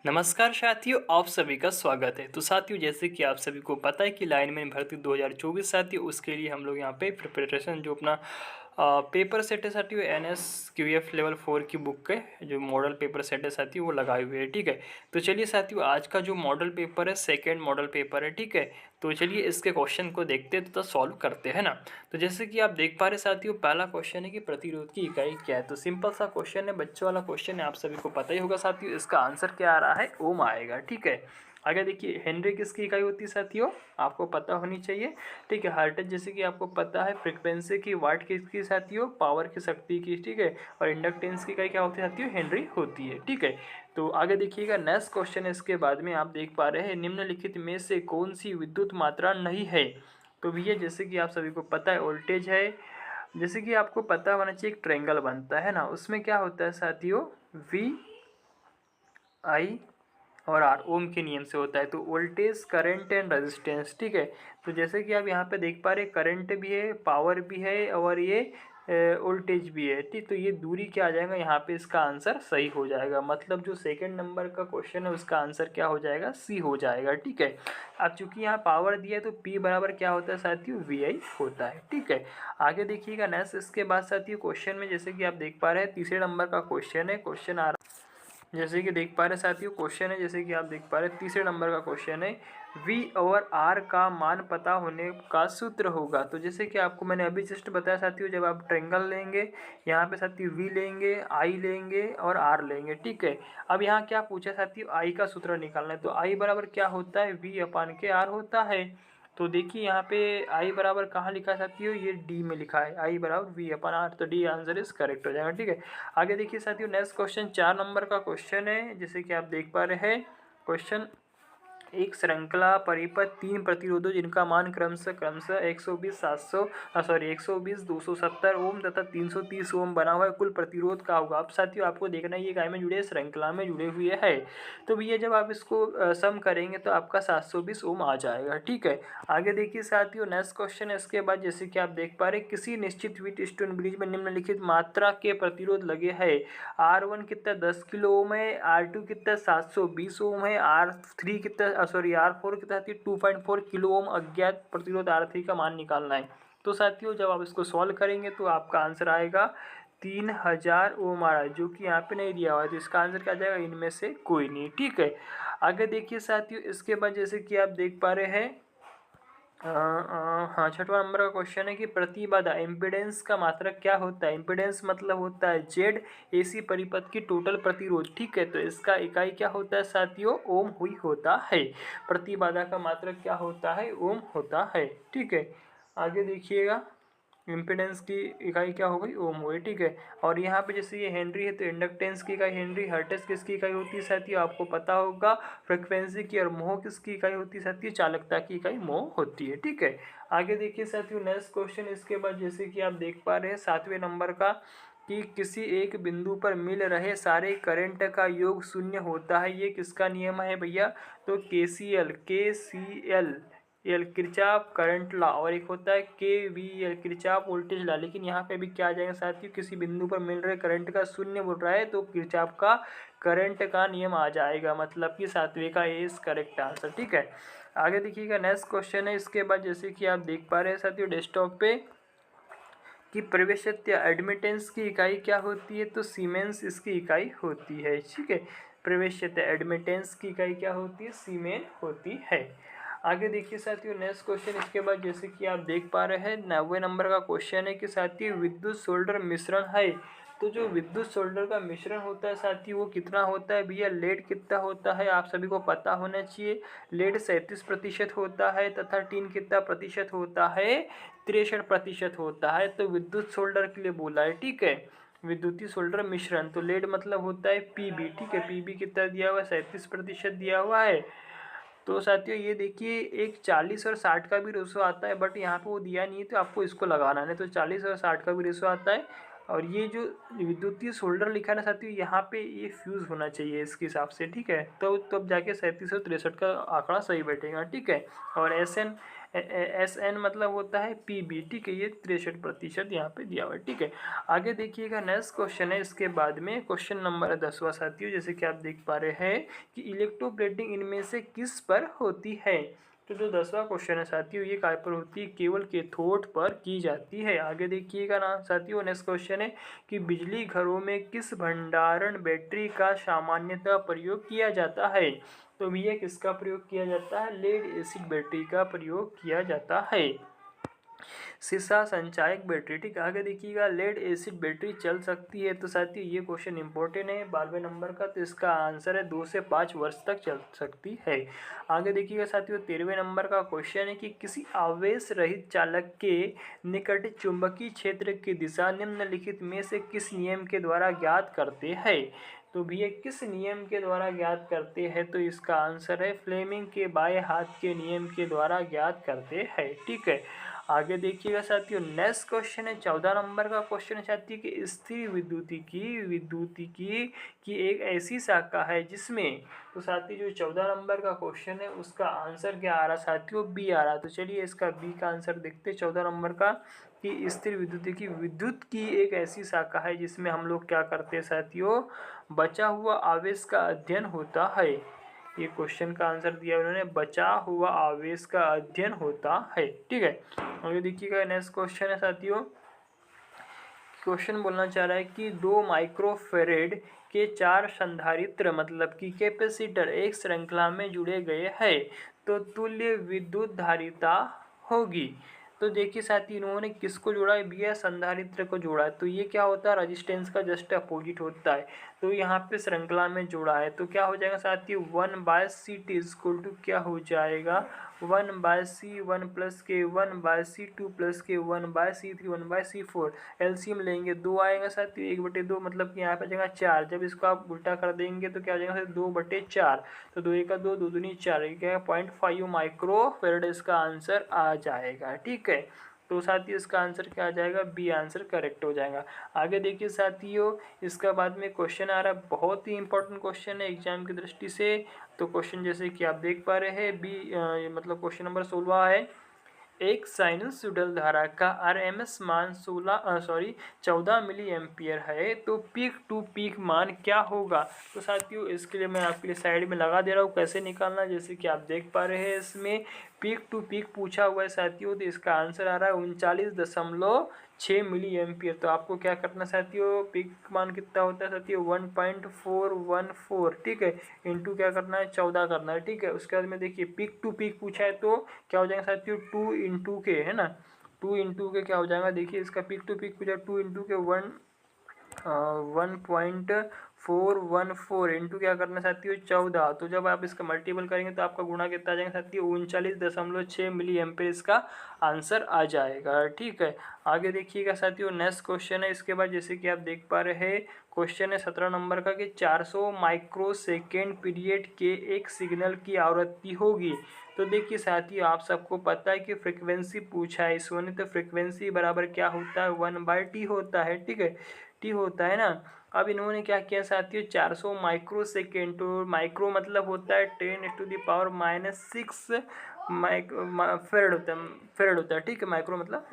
नमस्कार साथियों, आप सभी का स्वागत है। तो साथियों, जैसे कि आप सभी को पता है कि लाइनमैन भर्ती 2024 साथियों, उसके लिए हम लोग यहाँ पे प्रिपरेशन जो अपना पेपर सेट है साथियों, NSQF लेवल 4 की बुक के जो मॉडल पेपर सेट है साथियों वो लगाए हुए है। ठीक है, तो चलिए साथियों, आज का जो मॉडल पेपर है सेकेंड मॉडल पेपर है। ठीक है, तो चलिए इसके क्वेश्चन को देखते हैं तो सॉल्व करते हैं ना। तो जैसे कि आप देख पा रहे साथियों, पहला क्वेश्चन है कि प्रतिरोध की इकाई क्या है। तो सिंपल सा क्वेश्चन है, बच्चों वाला क्वेश्चन है, आप सभी को पता ही होगा साथियों। इसका आंसर क्या आ रहा है, ओम आएगा। ठीक है, आगे देखिए, हेनरी किसकी इकाई होती है साथियों, आपको पता होनी चाहिए। ठीक है, हर्ट्ज जैसे कि आपको पता है, फ्रीक्वेंसी की, वाट किसकी साथियों, पावर की, शक्ति की। ठीक है, और इंडक्टेंस की इकाई क्या होती है साथियों, हेनरी होती है। ठीक है, तो आगे देखिएगा, नेक्स्ट क्वेश्चन है इसके बाद में, आप देख पा रहे हैं, निम्नलिखित में से कौन सी विद्युत मात्रा नहीं है। तो भैया जैसे कि आप सभी को पता है, वोल्टेज है। जैसे कि आपको पता होना चाहिए, एक ट्रायंगल बनता है ना, उसमें क्या होता है साथियों, वी आई और आर ओम के नियम से होता है। तो वोल्टेज, करंट एंड रेजिस्टेंस। ठीक है, तो जैसे कि आप यहाँ पे देख पा रहे, करंट भी है, पावर भी है और ये वोल्टेज भी है। ठीक, तो ये दूरी क्या आ जाएगा यहाँ पे, इसका आंसर सही हो जाएगा। मतलब जो सेकंड नंबर का क्वेश्चन है उसका आंसर क्या हो जाएगा, सी हो जाएगा। ठीक है, अब चूंकि यहाँ पावर दिया है तो पी बराबर क्या होता है साथियों, वी आई होता है। ठीक है, आगे देखिएगा नेक्स्ट, इसके बाद साथियों क्वेश्चन में जैसे कि आप देख पा रहे हैं, तीसरे नंबर का क्वेश्चन है। क्वेश्चन आ रहा, जैसे कि देख पा रहे साथियों, क्वेश्चन है, जैसे कि आप देख पा रहे तीसरे नंबर का क्वेश्चन है, V और R का मान पता होने का सूत्र होगा। तो जैसे कि आपको मैंने अभी जस्ट बताया साथियों, जब आप ट्रायंगल लेंगे, यहाँ पे साथियों V लेंगे, I लेंगे और R लेंगे। ठीक है, अब यहाँ क्या पूछा साथियों, I का सूत्र निकालना है। तो I बराबर क्या होता है, V अपान के R होता है। तो देखिए यहाँ पे आई बराबर कहाँ लिखा है साथियों, ये डी में लिखा है, आई बराबर वी अपन आर। तो डी आंसर इज करेक्ट हो जाएगा। ठीक है, आगे देखिए साथियों, नेक्स्ट क्वेश्चन 4 नंबर का क्वेश्चन है, जैसे कि आप देख पा रहे हैं क्वेश्चन, एक श्रृंखला परिपथ 3 प्रतिरोधों जिनका मान क्रमशः 120 120 270 ओम तथा 330 ओम बना हुआ है, कुल प्रतिरोध का होगा। अब साथियों आपको देखना है ये काय में जुड़े, श्रृंखला में जुड़े हुए है। तो भैया जब आप इसको सम करेंगे तो आपका 720 ओम आ जाएगा। ठीक है, आगे देखिए साथियों, नेक्स्ट क्वेश्चन है इसके बाद, जैसे कि आप देख पा रहे, किसी निश्चित व्हीटस्टोन ब्रिज में निम्नलिखित मात्रा के प्रतिरोध लगे है। R1 कितना 10 किलो ओम है, R2 कितना 720 ओम है, R3 कितना R4 कितना 2.4 किलो ओम अज्ञात प्रतिरोध R3 का मान निकालना है। तो साथियों जब आप इसको सॉल्व करेंगे तो आपका आंसर आएगा 3000 ओम आ रहा है, जो कि यहाँ पे नहीं दिया हुआ है। तो इसका आंसर क्या जाएगा, इनमें से कोई नहीं। ठीक है, आगे देखिए साथियों, इसके बाद जैसे कि आप देख पा रहे हैं, हाँ, छठवां नंबर का क्वेश्चन है कि प्रतिबाधा, इम्पीडेंस का मात्रक क्या होता है। इम्पीडेंस मतलब होता है जेड, एसी परिपथ की टोटल प्रतिरोध। ठीक है, तो इसका इकाई क्या होता है साथियों, ओम हुई होता है। प्रतिबाधा का मात्रक क्या होता है, ओम होता है। ठीक है, आगे देखिएगा, इम्पीडेंस की इकाई क्या हो गई, ओम हो गई। ठीक है, और यहाँ पे जैसे ये हेनरी है तो इंडक्टेंस की इकाई हेनरी, हर्ट्ज किसकी इकाई होती है साथियों, आपको पता होगा, फ्रिक्वेंसी की, और मोह किसकी इकाई होती है साथियों, चालकता की इकाई मोह होती है। ठीक है, आगे देखिए साथियों, नेक्स्ट क्वेश्चन इसके बाद, जैसे कि आप देख पा रहे हैं 7वें नंबर का, कि किसी एक बिंदु पर मिल रहे सारे करंट का योग शून्य होता है, ये किसका नियम है भैया। तो KCL किरचॉफ करंट लॉ, और एक होता है KVL किरचॉफ वोल्टेज लॉ। लेकिन यहाँ पे भी क्या आ जाएगा साथियों, किसी बिंदु पर मिल रहे करंट का शून्य बोल रहा है तो किरचॉफ का करंट का नियम आ जाएगा। मतलब कि 7वें का ए इज करेक्ट आंसर। ठीक है, आगे देखिएगा, नेक्स्ट क्वेश्चन है इसके बाद, जैसे कि आप देख पा रहे हैं साथियों डेस्कटॉप पे, कि प्रवेशत्य एडमिटेंस की इकाई क्या होती है। तो सीमेंस इसकी इकाई होती है। ठीक है, प्रवेशत्य एडमिटेंस की इकाई क्या होती है, सीमेन होती है। आगे देखिए साथियों, नेक्स्ट क्वेश्चन इसके बाद, जैसे कि आप देख पा रहे हैं 9वें नंबर का क्वेश्चन है कि साथियों विद्युत सोल्डर मिश्रण है। तो जो विद्युत सोल्डर का मिश्रण होता है साथियों वो कितना होता है भैया, लेड कितना होता है, आप सभी को पता होना चाहिए। लेड 37% होता है तथा टीन कितना प्रतिशत होता है, 63% होता है। तो विद्युत सोल्डर के लिए बोला है। ठीक है, विद्युतीय सोल्डर मिश्रण, तो लेड मतलब होता है पीबी। ठीक है, पीबी कितना दिया हुआ है, 37% दिया हुआ है। तो साथियों ये देखिए, एक 40 और 60 का भी रेशो आता है, बट यहाँ पे वो दिया नहीं है तो आपको इसको लगाना है। तो 40 और 60 का भी रेशो आता है, और ये जो विद्युतीय शोल्डर लिखा है ना साथियों, यहाँ पे ये फ्यूज़ होना चाहिए इसके हिसाब से, ठीक है। तो तब जाके 3763 का आंकड़ा सही बैठेगा, ठीक है। और एस एन मतलब होता है पीबी, ठीक है। ये 63% यहाँ पे दिया हुआ है, ठीक है। आगे देखिएगा, नेक्स्ट क्वेश्चन है इसके बाद में, क्वेश्चन नंबर 10वां साथियों। जैसे कि आप देख पा रहे हैं कि इलेक्ट्रोप्लेटिंग इनमें से किस पर होती है। तो जो 10वां क्वेश्चन है साथियों, ये काय पर होती है, केवल कैथोड पर की जाती है। आगे देखिएगा ना साथियों, नेक्स्ट क्वेश्चन है कि बिजली घरों में किस भंडारण बैटरी का सामान्यतः प्रयोग किया जाता है। तो भैया किसका प्रयोग किया जाता है, लेड एसिड बैटरी का प्रयोग किया जाता है। शीशा संचायक बैटरी, ठीक है। आगे देखिएगा, लेड एसिड बैटरी चल सकती है। तो साथियों ये क्वेश्चन इंपॉर्टेंट है 12वें नंबर का, तो इसका आंसर है 2 से 5 वर्ष तक चल सकती है। आगे देखिएगा साथियों, 13वें नंबर का क्वेश्चन है कि किसी आवेश रहित चालक के निकट चुंबकीय क्षेत्र की दिशा निम्नलिखित में से किस नियम के द्वारा ज्ञात करते हैं। तो भैया किस नियम के द्वारा ज्ञात करते हैं, तो इसका आंसर है फ्लेमिंग के बाएं हाथ के नियम के द्वारा ज्ञात करते हैं, ठीक है। आगे देखिएगा साथियों, नेक्स्ट क्वेश्चन है 14 नंबर का क्वेश्चन है साथियों कि स्थिर विद्युतिकी की एक ऐसी शाखा है जिसमें, तो साथियों जो 14 नंबर का क्वेश्चन है उसका आंसर क्या आ रहा साथियों, बी आ रहा। तो चलिए इसका बी का आंसर देखते हैं 14 नंबर का, कि स्थिर विद्युतिकी विद्युत की एक ऐसी शाखा है जिसमें हम लोग क्या करते हैं साथियों, बचा हुआ आवेश का अध्ययन होता है। ये क्वेश्चन का आंसर दिया उन्होंने, बचा हुआ आवेश का अध्ययन होता है, ठीक है। आगे देखिएगा, नेक्स्ट क्वेश्चन है साथियों, क्वेश्चन बोलना चाह रहा है कि 2 माइक्रोफेरेड के 4 संधारित्र मतलब कि कैपेसिटर एक श्रृंखला में जुड़े गए हैं तो तुल्य विद्युत धारिता होगी। तो देखिए साथी, इन्होंने किसको जोड़ा है, भैया संधारित्र को जोड़ा है। तो ये क्या होता है, रेजिस्टेंस का जस्ट अपोजिट होता है। तो यहाँ पे श्रृंखला में जोड़ा है, तो क्या हो जाएगा साथी, 1/CT इक्वल टू क्या हो जाएगा, 1/C 1+K 1/C 2+K 1/C3 1/C4। LCM लेंगे 2 आएगा साथियों, 1/2 मतलब कि यहाँ पे जाएगा 4। जब इसको आप उल्टा कर देंगे तो क्या हो जाएगा 2/4। तो 2 1 2 2 दूनी 4, ये क्या है 0.5 माइक्रो फेरेड इसका आंसर आ जाएगा, ठीक है। तो साथियों इसका आंसर क्या आ जाएगा, बी आंसर करेक्ट हो जाएगा। आगे देखिए साथियों, इसका बाद में क्वेश्चन आ रहा है, बहुत ही इंपॉर्टेंट क्वेश्चन है एग्जाम की दृष्टि से। तो क्वेश्चन जैसे कि आप देख पा रहे हैं, मतलब क्वेश्चन नंबर 16 है, एक साइनसॉइडल धारा का आरएमएस मान 14 मिली एम्पियर है तो पीक टू पीक मान क्या होगा। तो साथियों इसके लिए मैं आपके लिए साइड में लगा दे रहा हूँ कैसे निकालना, जैसे कि आप देख पा रहे हैं इसमें पीक टू पीक पूछा हुआ है साथियों। तो इसका आंसर आ रहा है 39.6 मिली एम्पियर। तो आपको क्या करना साथियों, पीक मान कितना होता है साथियों 1.414, ठीक है, इंटू क्या करना है 14 करना है, ठीक है। उसके बाद में देखिए पीक टू पीक पूछा है तो क्या हो जाएगा साथियों 2 × के, है ना, 2 × के क्या हो जाएगा, देखिए इसका पीक टू पीक पूछा 2 × के 1.414 इंटू क्या करना साथियों 14। तो जब आप इसका मल्टीपल करेंगे तो आपका गुणा कितना आ जाएगा साथियों 39.6 मिली एम्पेयर इसका आंसर आ जाएगा, ठीक है। आगे देखिएगा साथियों, नेक्स्ट क्वेश्चन है इसके बाद, जैसे कि आप देख पा रहे हैं क्वेश्चन है 17 नंबर का कि 400 माइक्रोसेकेंड पीरियड के एक सिग्नल की आवृत्ति होगी। तो देखिए साथियों, आप सबको पता है कि फ्रीक्वेंसी पूछा है इसने, तो फ्रीक्वेंसी बराबर क्या होता है 1/t होता है, ठीक है, टी होता है ना। अब इन्होंने क्या किया साथियों 400 माइक्रोसेकेंड, तो माइक्रो मतलब होता है 10⁻⁻6 फेरेड होता है, ठीक है। माइक्रो मतलब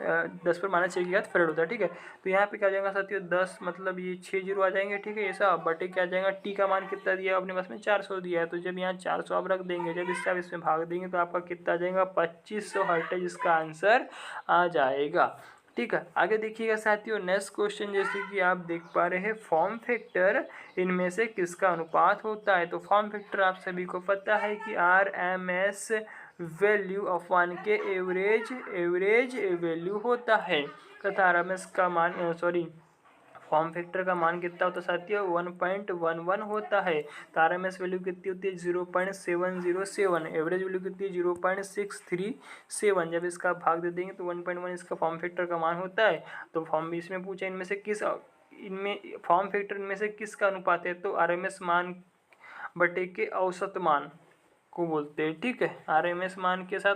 10⁻6 की घात फेरेड होता है, ठीक है। तो यहाँ पे क्या आ जाएगा साथियों 10 मतलब ये 6 जीरो आ जाएंगे, ठीक है। ये सब बटे क्या आ जाएगा, टी का मान कितना दिया है अपने पास में 400 दिया है। तो जब यहाँ 400 आप रख देंगे, जब इससे आप इसमें भाग देंगे तो आपका कितना आ जाएगा 2500 हर्ट्ज इसका आंसर आ जाएगा, ठीक है। आगे देखिएगा साथियों, नेक्स्ट क्वेश्चन जैसे कि आप देख पा रहे हैं, फॉर्म फैक्टर इनमें से किसका अनुपात होता है। तो फॉर्म फैक्टर आप सभी को पता है कि RMS वैल्यू अपॉन के एवरेज वैल्यू होता है, तथा RMS का मान फॉर्म फैक्टर का मान कितना होता है साथियों 1.11 होता है। तो RMS वैल्यू कितनी होती है 0.707, एवरेज वैल्यू कितनी है 0.637। जब इसका भाग दे देंगे तो 1.1 इसका फॉर्म फैक्टर का मान होता है। तो फॉर्म इसमें पूछा इनमें फॉर्म फैक्टर इनमें से किसका अनुपात है, तो RMS मान बटे के औसत मान, को बोलते हैं, ठीक है, आरएमएस मान के साथ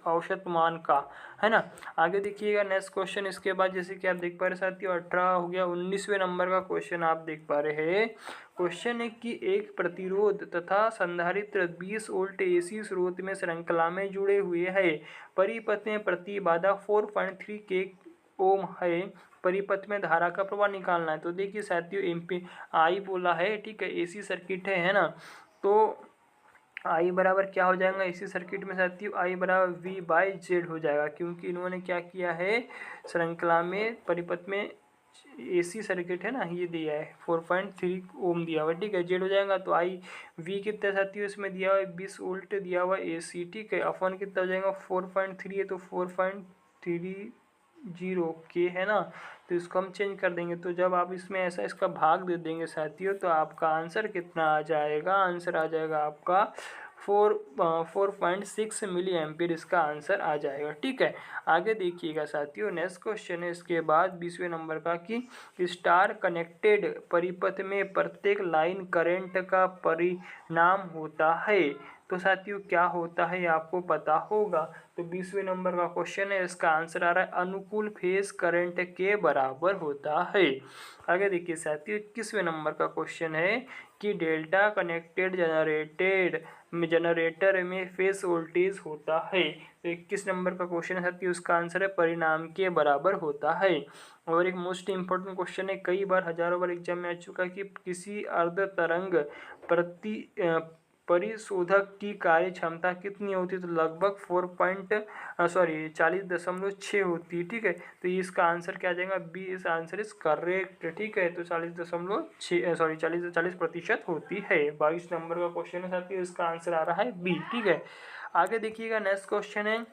औसत मान का, है ना। आगे देखिएगा नेक्स्ट क्वेश्चन। इसके बाद जैसे कि आप देख पा रहे साथियों 18 हो गया, 19वें नंबर का क्वेश्चन आप देख पा रहे हैं। क्वेश्चन है कि एक प्रतिरोध तथा संधारित्र 20 वोल्ट एसी स्रोत में श्रृंखला में जुड़े हुए है, परिपथ में प्रतिबाधा 4.3 के ओम है, परिपथ में धारा का प्रवाह निकालना है। तो देखिए साथियों एमपी आई बोला है, ठीक है, एसी सर्किट है ना। तो आई बराबर क्या हो जाएगा इसी सर्किट में साथियों, आई बराबर वी बाई जेड हो जाएगा, क्योंकि इन्होंने क्या किया है, श्रृंखला में परिपथ में एसी सर्किट है ना, ये दिया है 4.3 ओम दिया हुआ, ठीक है, जेड हो जाएगा। तो आई वी कितना साथियों इसमें दिया हुआ है 20 वोल्ट दिया हुआ एसी, ठीक है, अपन कितना हो जाएगा 4.3 है, तो 4.30 के है ना। तो इसको हम चेंज कर देंगे, तो जब आप इसमें ऐसा इसका भाग दे देंगे साथियों, तो आपका आंसर कितना आ जाएगा, आंसर आ जाएगा आपका 4.6 मिली एम्पियर इसका आंसर आ जाएगा, ठीक है। आगे देखिएगा साथियों नेक्स्ट क्वेश्चन है इसके बाद 20वें नंबर का कि स्टार कनेक्टेड परिपथ में प्रत्येक लाइन करंट का परिणाम होता है। तो साथियों क्या होता है आपको पता होगा। तो 20वें नंबर का क्वेश्चन है, इसका आंसर आ रहा है अनुकूल फेज करंट के बराबर होता है। आगे देखिए साथियों 21वें नंबर का क्वेश्चन है कि डेल्टा कनेक्टेड जनरेटर में फेज वोल्टेज होता है। तो 21 नंबर का क्वेश्चन है साथियों, उसका आंसर है परिणाम के बराबर होता है। और एक मोस्ट इंपॉर्टेंट क्वेश्चन है, कई बार हजारों बार एग्जाम में आ चुका है कि किसी अर्ध तरंग प्रति परिशोधक की कार्य क्षमता कितनी होती है। तो लगभग 40.6 होती है, ठीक है। तो इसका आंसर क्या आ जाएगा बी, इस आंसर इज करेक्ट, ठीक है। तो 40% होती है। 22 नंबर का क्वेश्चन है साथियों, इसका आंसर आ रहा है बी, ठीक है। आगे देखिएगा नेक्स्ट क्वेश्चन है,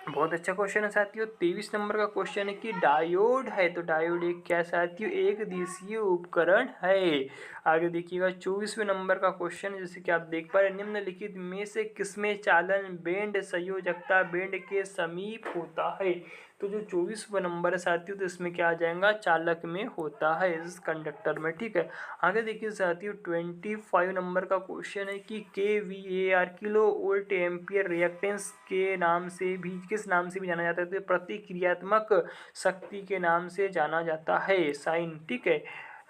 बहुत अच्छा क्वेश्चन है साथियों। 23 नंबर का क्वेश्चन है कि डायोड है। तो डायोड एक क्या साथियों, एक दिशीय उपकरण है। आगे देखिएगा 24वें नंबर का क्वेश्चन, जैसे कि आप देख पा रहे हैं, निम्नलिखित में से किसमें चालन बैंड संयोजकता बैंड के समीप होता है। तो जो 24वां नंबर है साथियों, तो इसमें क्या आ जाएगा, चालक में होता है, इस कंडक्टर में, ठीक है। आगे देखिए साथियों 25 नंबर का क्वेश्चन है कि kVAR kilo volt ampere reactance के नाम से भी किस नाम से भी जाना जाता है। तो प्रतिक्रियात्मक शक्ति के नाम से जाना जाता है, साइन, ठीक है,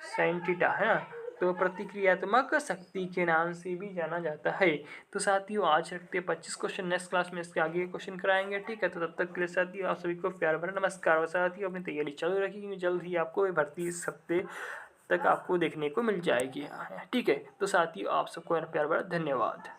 साइन थीटा, है ना। तो प्रतिक्रियात्मक शक्ति के नाम से भी जाना जाता है। तो साथियों आज रखते हैं 25 क्वेश्चन, नेक्स्ट क्लास में इसके आगे क्वेश्चन कराएंगे, ठीक है। तो तब तक के लिए साथियों आप सभी को प्यार भरा नमस्कार। और साथियों अपनी तैयारी चालू रखिए, जल्द ही आपको भर्ती इस हफ्ते तक आपको देखने को मिल जाएगी, ठीक है। तो साथियों आप सबको प्यार भरा धन्यवाद।